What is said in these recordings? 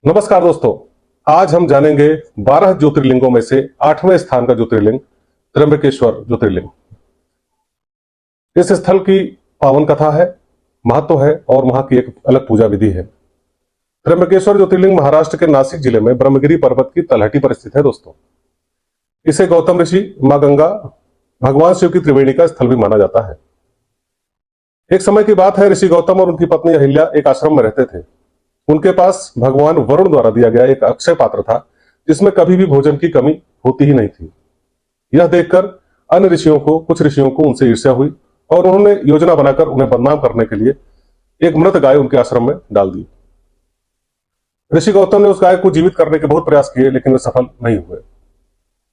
नमस्कार दोस्तों, आज हम जानेंगे 12 ज्योतिर्लिंगों में से 8वें स्थान का ज्योतिर्लिंग त्र्यंबकेश्वर ज्योतिर्लिंग। इस स्थल की पावन कथा है, महत्व है और वहां की एक अलग पूजा विधि है। त्र्यंबकेश्वर ज्योतिर्लिंग महाराष्ट्र के नासिक जिले में ब्रह्मगिरी पर्वत की तलहटी पर स्थित है। दोस्तों, इसे गौतम ऋषि, मां गंगा, भगवान शिव की त्रिवेणी का स्थल भी माना जाता है। एक समय की बात है, ऋषि गौतम और उनकी पत्नी अहिल्या एक आश्रम में रहते थे। उनके पास भगवान वरुण द्वारा दिया गया एक अक्षय पात्र था, जिसमें कभी भी भोजन की कमी होती ही नहीं थी। यह देखकर अन्य कुछ ऋषियों को उनसे ईर्ष्या हुई और उन्होंने योजना बनाकर उन्हें बदनाम करने के लिए एक मृत गाय उनके आश्रम में डाल दी। ऋषि गौतम ने उस गाय को जीवित करने के बहुत प्रयास किए, लेकिन वे सफल नहीं हुए।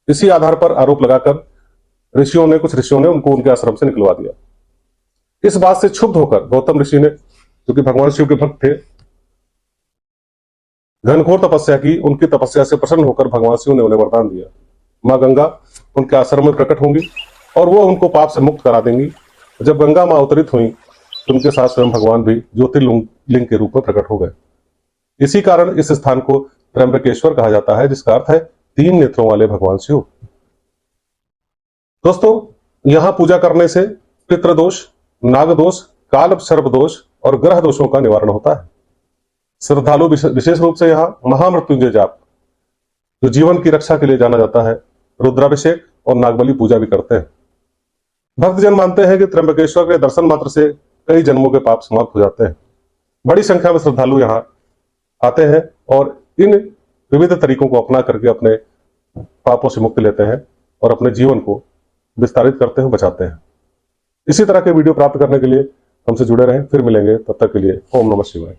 इसी आधार पर आरोप लगाकर कुछ ऋषियों ने उनको उनके आश्रम से निकलवा दिया। इस बात से क्षुब्ध होकर गौतम ऋषि ने, जो कि भगवान शिव के भक्त थे, घनघोर तपस्या की। उनकी तपस्या से प्रसन्न होकर भगवान शिव ने उन्हें वरदान दिया, मां गंगा उनके आश्रम में प्रकट होंगी और वो उनको पाप से मुक्त करा देंगी। जब गंगा मां अवतरित हुई तो उनके साथ स्वयं भगवान भी ज्योतिर्लिंग के रूप में प्रकट हो गए। इसी कारण इस स्थान को त्र्यंबकेश्वर कहा जाता है, जिसका अर्थ है 3 नेत्रों वाले भगवान शिव। दोस्तों, यहां पूजा करने से पितृदोष, नागदोष, काल सर्प दोष और ग्रह दोषों का निवारण होता है। श्रद्धालु विशेष रूप से यहाँ महामृत्युंजय जाप, जो जीवन की रक्षा के लिए जाना जाता है, रुद्राभिषेक और नागबली पूजा भी करते हैं। भक्तजन मानते हैं कि त्र्यंबकेश्वर के दर्शन मात्र से कई जन्मों के पाप समाप्त हो जाते हैं। बड़ी संख्या में श्रद्धालु यहाँ आते हैं और इन विविध तरीकों को अपना करके अपने पापों से मुक्ति लेते हैं और अपने जीवन को विस्तारित करते हैं, बचाते हैं। इसी तरह के वीडियो प्राप्त करने के लिए हमसे जुड़े रहें। फिर मिलेंगे, तब तक के लिए ओम नमः शिवाय।